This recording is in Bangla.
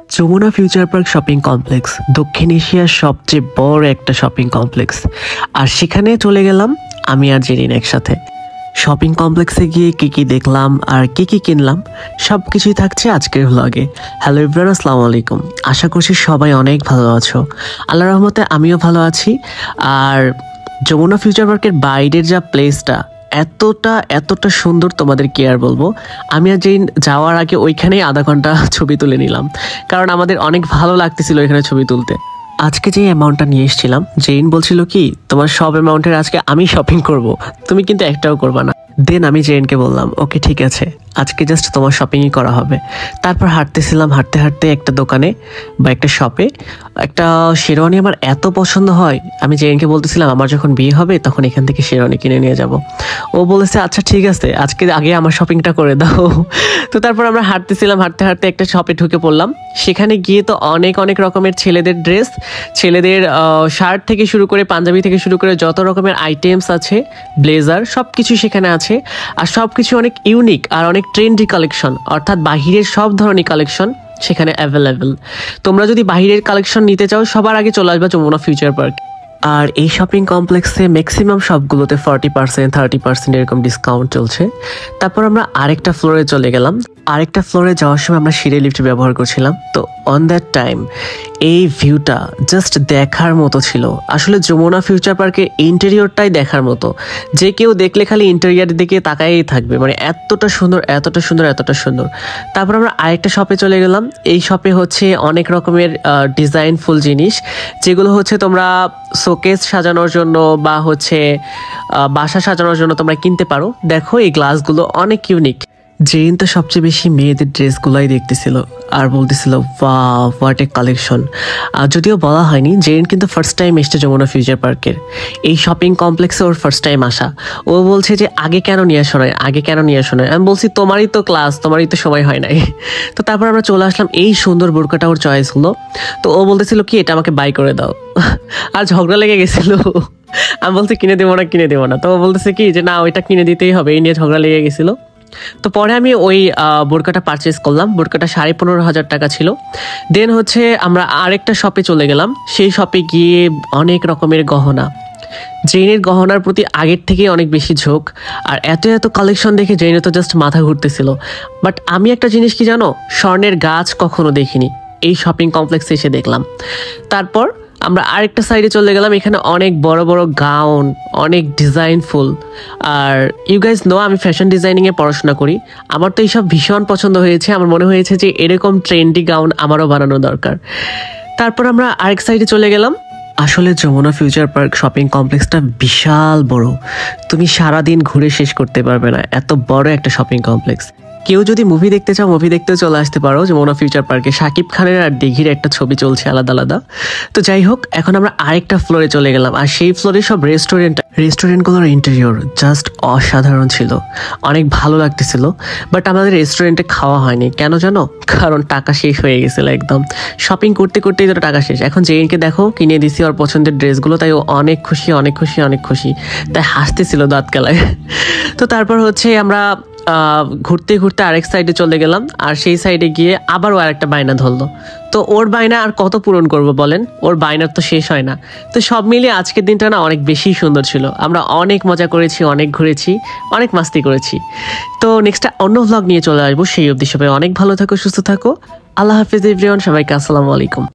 Jamuna future park shopping complex দক্ষিণ এশিয়ার সবচেয়ে বড় একটা শপিং কমপ্লেক্স। আর সেখানে চলে গেলাম আমি আর জেরিন একসাথে। শপিং কমপ্লেক্সে গিয়ে কি কি দেখলাম আর কি কি কিনলাম সব কিছুই থাকছে আজকের ভ্লগে। হ্যালো এভরিওয়ান, আসসালামু আলাইকুম। আশা করছি সবাই অনেক ভালো আছো। আল্লাহর রহমতে আমিও ভালো আছি। আর যমুনা ফিউচার পার্কের বাইরের যা প্লেসটা এতটা সুন্দর, তোমাদের কি আর বলবো। আমি আর যেই যাওয়ার আগে ওইখানেই আধা ঘন্টা ছবি তুলে নিলাম, কারণ আমাদের অনেক ভালো লাগতেছিল এখানে ছবি তুলতে। আজকে যে অ্যামাউন্টটা নিয়ে এসেছিলাম, জেইন বলছিল কি তোমার সব অ্যামাউন্টের আজকে আমি শপিং করব, তুমি কিন্তু একটাও করবা না। দেন আমি জেইনকে বললাম ওকে ঠিক আছে, আজকে জাস্ট তোমার শপিংই করা হবে। তারপর হাঁটতেছিলাম, হাঁটতে হাঁটতে একটা দোকানে বা একটা শপে একটা শেরওয়ানি আমার এত পছন্দ হয়, আমি জেইনকে বলতেছিলাম আমার যখন বিয়ে হবে তখন এখান থেকে শেরওয়ানি কিনে নিয়ে যাব। ও বলেছে আচ্ছা ঠিক আছে, আজকে আগে আমার শপিংটা করে দাও। তো তারপর আমরা হাঁটতেছিলাম, হাঁটতে হাঁটতে একটা শপে ঢুকে পড়লাম। সেখানে গিয়ে তো অনেক রকমের ছেলেদের ড্রেস, ছেলেদের শার্ট থেকে শুরু করে পাঞ্জাবি থেকে শুরু করে যত রকমের আইটেমস আছে, ব্লেজার সব কিছু সেখানে আছে। আর সব কিছু অনেক ইউনিক আর অনেক ট্রেন্ডি কালেকশন, অর্থাৎ বাহিরের সব ধরনের কালেকশন সেখানে অ্যাভেলেবেল। তোমরা যদি বাহিরের কালেকশন নিতে চাও সবার আগে চলে আসবে যমুনা ফিউচার পার্ক। আর এই শপিং কমপ্লেক্সে ম্যাক্সিমাম সবগুলোতে 40% 30% এরকম ডিসকাউন্ট চলছে। তারপর আমরা আরেকটা ফ্লোরে চলে গেলাম। আরেকটা ফ্লোরে যাওয়ার সময় আমরা সিঁড়ি লিফট ব্যবহার করছিলাম। তো অন দ্যাট টাইম এই ভিউটা জাস্ট দেখার মতো ছিল। আসলে যমুনা ফিউচার পার্কের ইন্টেরিয়রটাই দেখার মতো, যে কেউ দেখলে খালি ইন্টেরিয়রের দিকে তাকাই থাকবে, মানে এতটা সুন্দর। তারপর আমরা আরেকটা শপে চলে গেলাম। এই শপে হচ্ছে অনেক রকমের ডিজাইনফুল জিনিস, যেগুলো হচ্ছে তোমরা শোকেস সাজানোর জন্য বা হচ্ছে বাসা সাজানোর জন্য তোমরা কিনতে পারো। দেখো এই গ্লাসগুলো অনেক ইউনিক। জেইন তো সবচেয়ে বেশি মেয়েদের ড্রেসগুলাই দেখতেছিল আর বলতেছিল ওয়াও হোয়াট এ কালেকশন। যদিও বলা হয়নি, জেইন কিন্তু ফার্স্ট টাইম এসছে যমুনা ফিউচার পার্কের এই শপিং কমপ্লেক্সে, ওর ফার্স্ট টাইম আসা। ও বলছে যে আগে কেন নিয়ে আসো নয়। আমি বলছি তোমারই তো ক্লাস, তোমারই তো সময় হয় নাই। তো তারপর আমরা চলে আসলাম, এই সুন্দর বোরকাটা ওর চয়েস হলো। তো ও বলতেছিল কি এটা আমাকে বাই করে দাও। আর ঝগড়া লেগে গেছিল। আমি বলছি কিনে দেবো না। তো ও বলতেছে কি যে না ওইটা কিনে দিতেই হবে, এই নিয়ে ঝগড়া লেগে গেছিলো। তো পরে আমি ওই বোরকাটা পারচেস করলাম। বোরকাটা 15,500 টাকা ছিল। দেন হচ্ছে আমরা আরেকটা শপে চলে গেলাম। সেই শপে গিয়ে অনেক রকমের গহনা, জেইনের গহনার প্রতি আগের থেকে অনেক বেশি ঝোঁক। আর এত কালেকশন দেখে জেইনে তো জাস্ট মাথা ঘুরতেছিল। বাট আমি একটা জিনিস কি জানো, স্বর্ণের গাছ কখনো দেখিনি, এই শপিং কমপ্লেক্সে এসে দেখলাম। তারপর আমরা আরেকটা সাইডে চলে গেলাম। এখানে অনেক বড় গাউন, অনেক ডিজাইনফুল। আর ইউ গাইজ নো আমি ফ্যাশন ডিজাইনিংয়ে পড়াশোনা করি। আমার তো এইসব ভীষণ পছন্দ হয়েছে। আমার মনে হয়েছে যে এরকম ট্রেন্ডি গাউন আমারও বানানো দরকার। তারপর আমরা আরেক সাইডে চলে গেলাম। আসলে যমুনা ফিউচার পার্ক শপিং কমপ্লেক্সটা বিশাল বড়, তুমি সারাদিন ঘুরে শেষ করতে পারবে না, এত বড় একটা শপিং কমপ্লেক্স। কেউ যদি মুভি দেখতে চাও, মুভি দেখতেও চলে আসতে পারো যমুনা ফিউচার পার্কে। শাকিব খানের আর দিঘির একটা ছবি চলছে আলাদা। তো যাই হোক, এখন আমরা আরেকটা ফ্লোরে চলে গেলাম। আর সেই ফ্লোরে সব রেস্টুরেন্টগুলোর ইন্টেরিয়র জাস্ট অসাধারণ ছিল, অনেক ভালো লাগতেছিল। বাট আমাদের রেস্টুরেন্টে খাওয়া হয়নি, কেন জানো? কারণ টাকা শেষ হয়ে গেছিলো একদম। শপিং করতেই তো টাকা শেষ। এখন জেইনকে দেখো কিনে দিছি ওর পছন্দের ড্রেসগুলো, তাই ও অনেক খুশি। তাই হাসতেছিল দাঁত কেলায়। তো তারপর হচ্ছে আমরা ঘুরতে আরেক সাইডে চলে গেলাম। আর সেই সাইডে গিয়ে আবারও আরেকটা বায়না ধরলো। তো ওর বায়না আর কত পূরণ করব বলেন, ওর বায়নার তো শেষ হয় না। তো সব মিলিয়ে আজকের দিনটা না অনেক বেশি সুন্দর ছিল। আমরা অনেক মজা করেছি, অনেক ঘুরেছি, অনেক মাস্তি করেছি। তো নেক্সট অন্য ভ্লগ নিয়ে চলে আসবো। সেই অবধি সবাই অনেক ভালো থাকো, সুস্থ থাকো। আল্লাহ হাফিজ এভরিওয়ান, সবাইকে আসসালামু আলাইকুম।